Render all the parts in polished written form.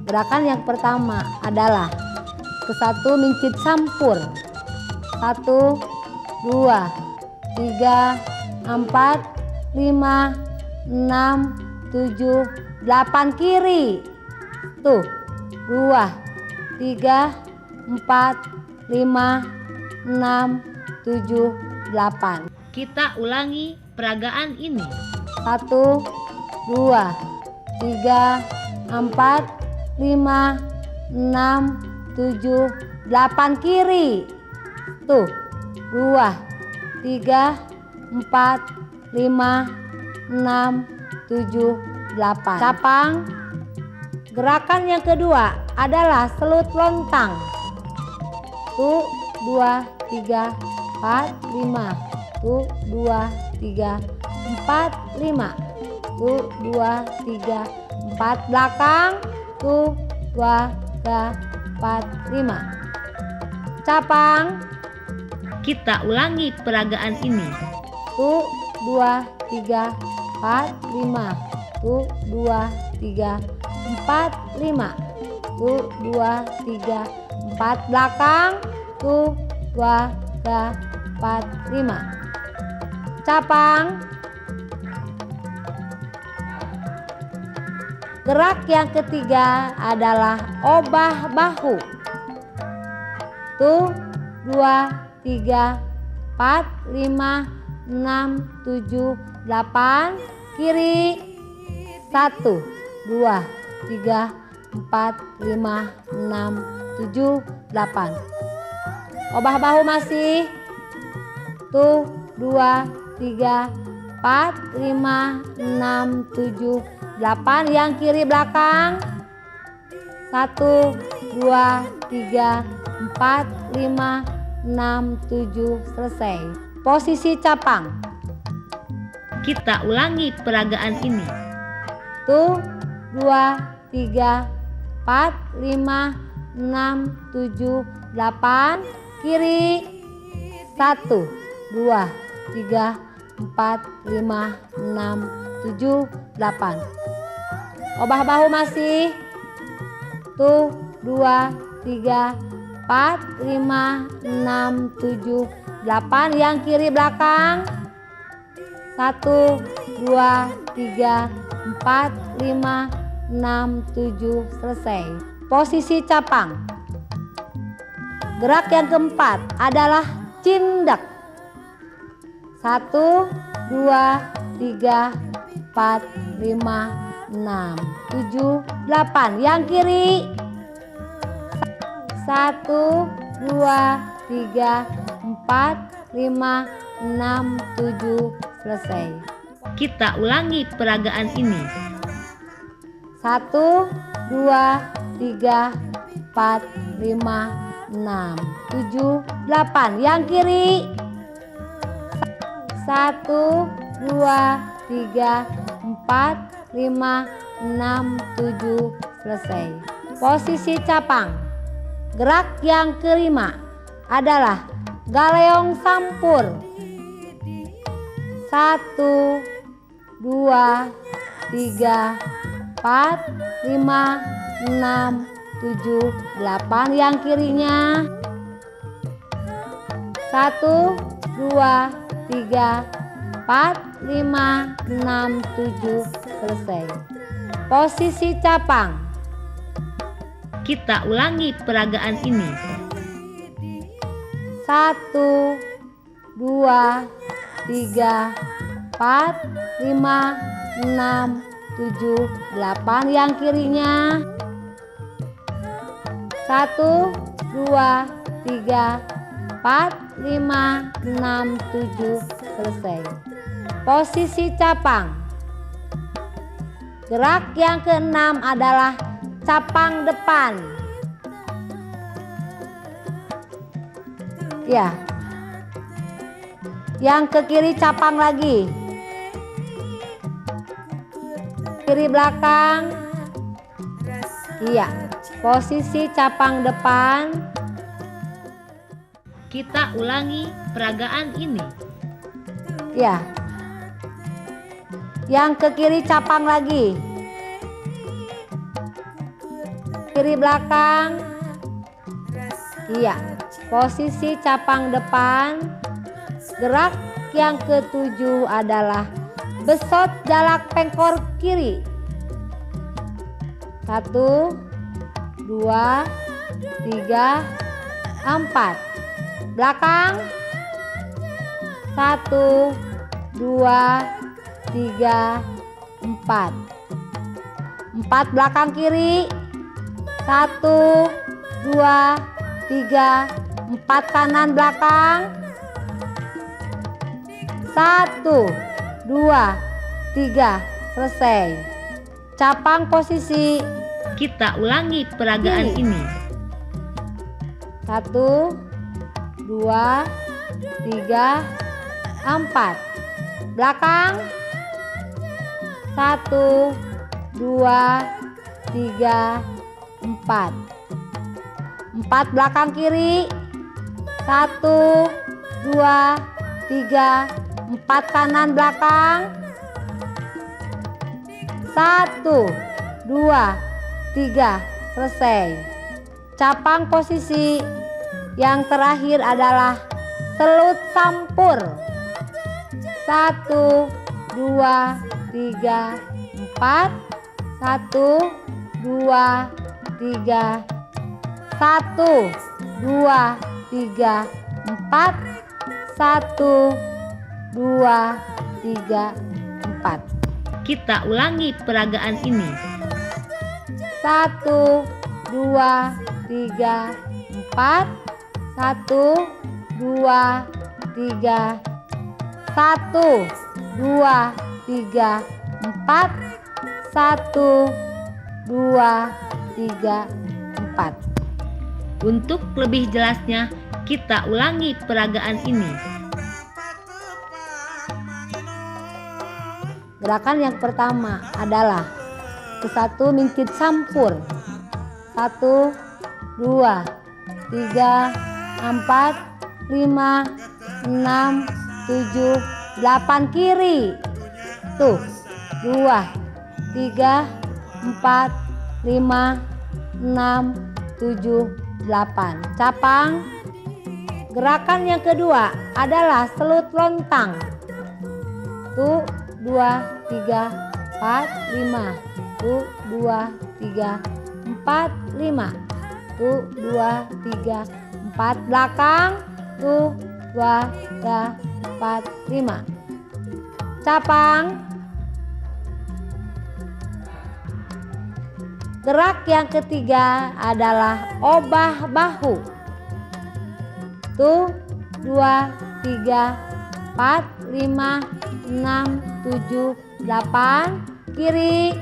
Gerakan yang pertama adalah ke 1 mincit sampur. 1, 2, 3, 4, 5, 6, 7, 8 kiri. Tuh, 2, 3, 4, 5, 6, 7, 8. Kita ulangi peragaan ini. 1, 2, 3, 4, 5, 6, 7, 8 kiri. Tuh, 2, 3, 4, 5, 6, 7, 8. Capang. Gerakan yang kedua adalah selut lontang. 1, 2, 3, 4, 5. 1, 2, 3, 4, 5. 1, 2, 3, 4. Belakang. 1, 2, 3, 4, 5. Capang. Kita ulangi peragaan ini. 1, 2, 3, 4, 5. 1, 2, 3, 4, 5. 1, 2, 3, 4. Belakang. 1, 2, 3, 4, 5. Capang. Gerak yang ketiga adalah obah bahu. 1, 2, 3, 4, 5, 6, 7, 8. Kiri. 1, 2, 3, 4, 5, 6, 7, 8. Obah bahu masih. 1, 2, 3, 4, 5, 6, 7, 8. Yang kiri belakang. 1, 2, 3, 4, 5, 6, 7. Selesai. Posisi capang. Kita ulangi peragaan ini. 1, 2, 3, 4, 5, 6, 7, 8. Kiri. 1, 2, 3, 4, 5, 6, 7, 8. Obah bahu masih. 1, 2, 3, 4, 5, 6, 7, 8. Yang kiri belakang. 1, 2, 3, 4, 5, 6, 7. Selesai. Posisi capang. Gerak yang keempat adalah cindak. 1, 2, 3, 4, 5, 6, 7, 8. Yang kiri. 1, 2, 3, 4, 5, 6, 7. Selesai. Kita ulangi peragaan ini. 1, 2, 3, 4, 5, 6, 7, 8. Yang kiri. 1, 2, 3, 4, 5, 6, 7. Selesai. Posisi capang. Gerak yang kelima adalah galeong sampur. 1, 2, 3, 4, 5, 6, 7, 8. Yang kirinya. 1, 2, 3, 4, 5, 6, 7. Selesai. Posisi capang. Kita ulangi peragaan ini. 1, 2, 3, 4, 5, 6, 7, 8. Yang kirinya. 1, 2, 3, 4, 5, 6, 7. Selesai. Posisi capang. Gerak yang keenam adalah capang depan. Ya. Yang ke kiri capang lagi. Kiri belakang. Iya. Posisi capang depan. Kita ulangi peragaan ini. Ya. Yang ke kiri capang lagi. kiri belakang. Iya. Posisi capang depan. Gerak yang ketujuh adalah besot jalak pengkor kiri. 1, 2, 3, 4. Belakang. 1, 2, 3, 4. 4 belakang kiri. 1, 2, 3, 4 kanan belakang. 1, 2, 3, selesai. Capang posisi. Kita ulangi peragaan Kiri. ini. 1, 2, 3, 4. Belakang. 1, 2, 3, 4. 4 belakang kiri. 1, 2, 3, 4 kanan belakang. 1, 2, 3, selesai. Capang posisi. Yang terakhir adalah selut sampur. 1, 2, 3, 4. 1, 2, 3. 1, 2, 3, 4. 1, 2, 3, 4. Kita ulangi peragaan ini. 1, 2, 3, 4. 1, 2, 3. 1, 2, 3, 4. 1, 2, 3, 4. Untuk lebih jelasnya, kita ulangi peragaan ini. Gerakan yang pertama adalah ke 1 mincit sampur. 1, 2, 3, 4, 5, 6, 7, 8 kiri. Tuh, 2, 3, 4, 5, 6, 7, 8. Capang. Gerakan yang kedua adalah selut lontang. Tuh, 2, 3, 4, 5. Tuh, 2, 3, 4, 5. Tuh, 2, 3, 4 belakang. Tuh, 2, 3, 4, 5. Capang. Gerak yang ketiga adalah obah bahu. Tuh, 2, 3, 4, 5, 6, 7, 8. Kiri.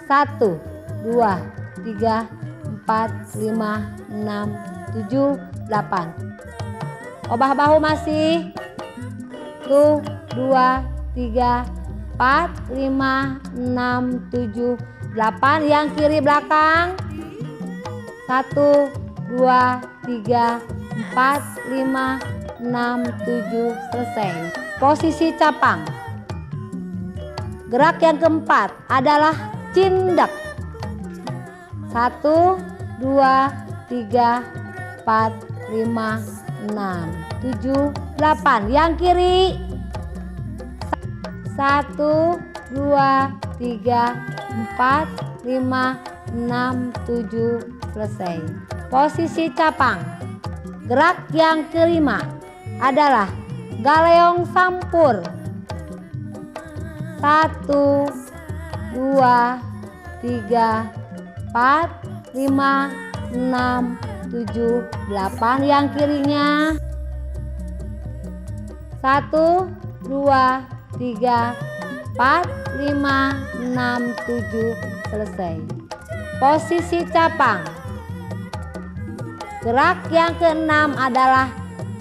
1, 2, 3, 4, 5, 6, 7, 8. Obah bahu masih. Tuh, 2, 3, 4, 5, 6, 7, 8. Yang kiri belakang. 1, 2, 3, 4, 5, 6, 7, selesai. Posisi capang. Gerak yang keempat adalah cindak. 1, 2, 3, 4, 5, 6, 7, 8. Yang kiri. 1, 2, 3, 4, 5, 6, 7, selesai. Posisi capang. Gerak yang kelima adalah galeong sampur. 1, 2, 3, 4, 5, 6, 7, 8. Yang kirinya. 1, 2, 3, 4, 5, 6, 7, selesai. Posisi capang. Gerak yang keenam adalah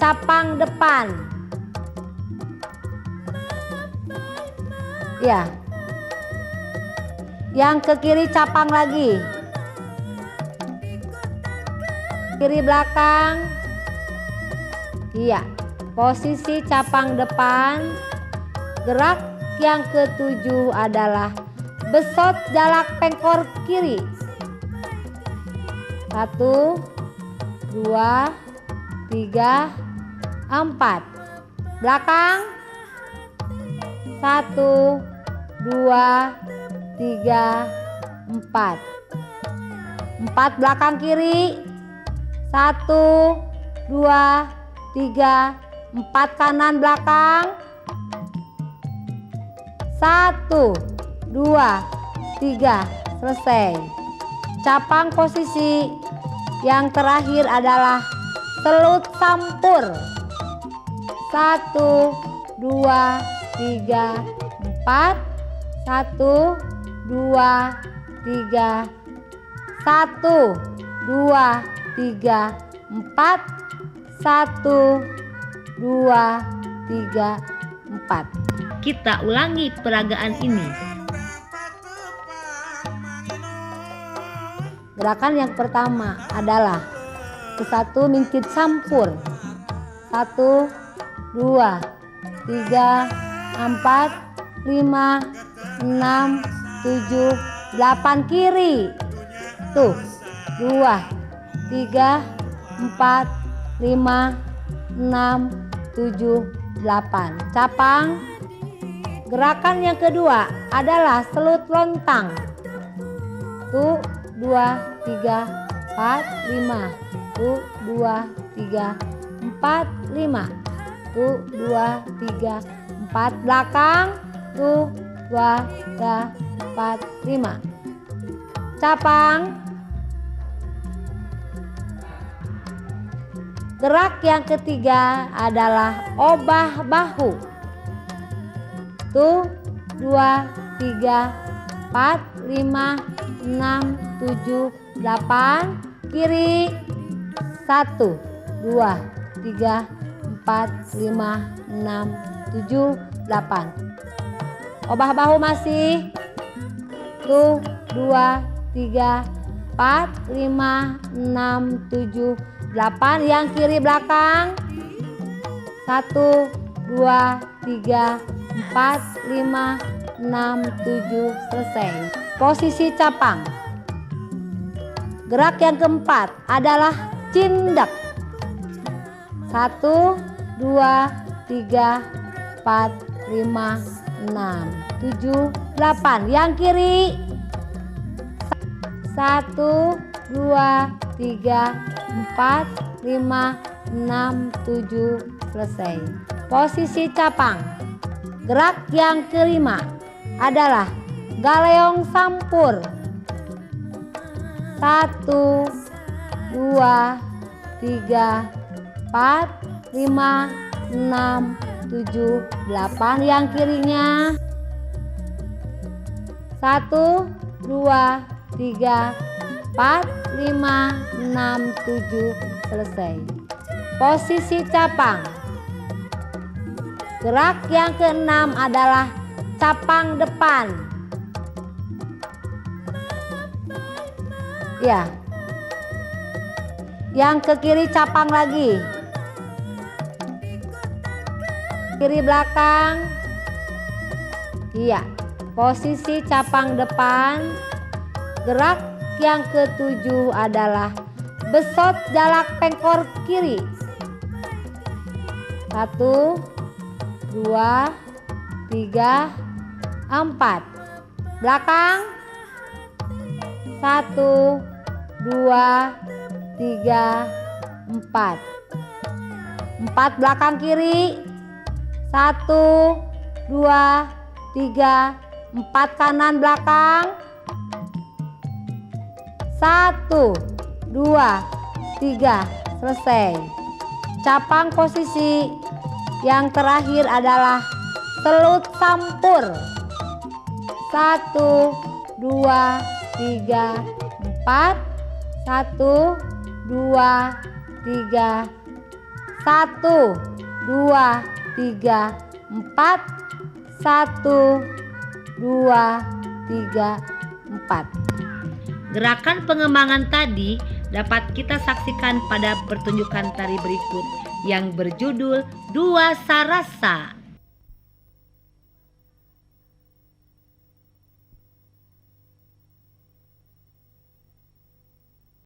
capang depan. Ya. Yang ke kiri capang lagi. Kiri belakang. Iya. Posisi capang depan. Gerak yang ketujuh adalah besot jalak pengkor kiri. 1, 2, 3, 4. Belakang. 1, 2, 3, 4. 4 belakang kiri. 1, 2, 3, 4 kanan belakang. 1, 2, 3, selesai. Capang posisi yang terakhir adalah selut sampur. 1, 2, 3, 4. 1, 2, 3. 1, 2, 3, 4. 1, 2, 3, 4. Kita ulangi peragaan ini. Gerakan yang pertama adalah ke 1 mincit sampur. 1, 2, 3, 4, 5, 6, 7, 8 kiri. Tuh, 2, 3, 4, 5, 6, 7, 8. Capang. Gerakan yang kedua adalah selut lontang. 1, 2, 3, 4, 5. 1, 2, 3, 4, 5. 1, 2, 3, 4. Belakang. 1, 2, 3, 4, 5. Capang. Gerak yang ketiga adalah obah bahu. 1, 2, 3, 4, 5, 6, 7, 8. Kiri. 1, 2, 3, 4, 5, 6, 7, 8. Obah bahu masih. 1, 2, 3, 4, 5, 6, 7, 8. Yang kiri belakang. 1, 2, 3, 4, 5, 6, 7. Selesai. Posisi capang. Gerak yang keempat adalah cindak. 1, 2, 3, 4, 5, 6, 7, 8. Yang kiri. 1, 2, 3, 4, 5, 6, 7. Selesai. Posisi capang. Gerak yang kelima adalah galeong sampur. 1, 2, 3, 4, 5, 6, 7, 8. Yang kirinya. 1, 2, 3, 4, 5, 6, 7. Selesai. Posisi capang. Gerak yang keenam adalah capang depan. Ya. Yang ke kiri capang lagi. Kiri belakang. Iya. Posisi capang depan. Gerak yang ketujuh adalah besot jalak pengkor kiri. 1, 2, 3, 4. Belakang. 1, 2, 3, 4. 4 belakang kiri. 1, 2, 3, 4 kanan belakang. 1, 2, 3. Selesai. Capang posisi yang terakhir adalah selut sampur. 1, 2, 3, 4. 1, 2, 3. 1, 2, 3, 4. 1, 2, 3, 4. Gerakan pengembangan tadi dapat kita saksikan pada pertunjukan tari berikut yang berjudul Dua Sarasa.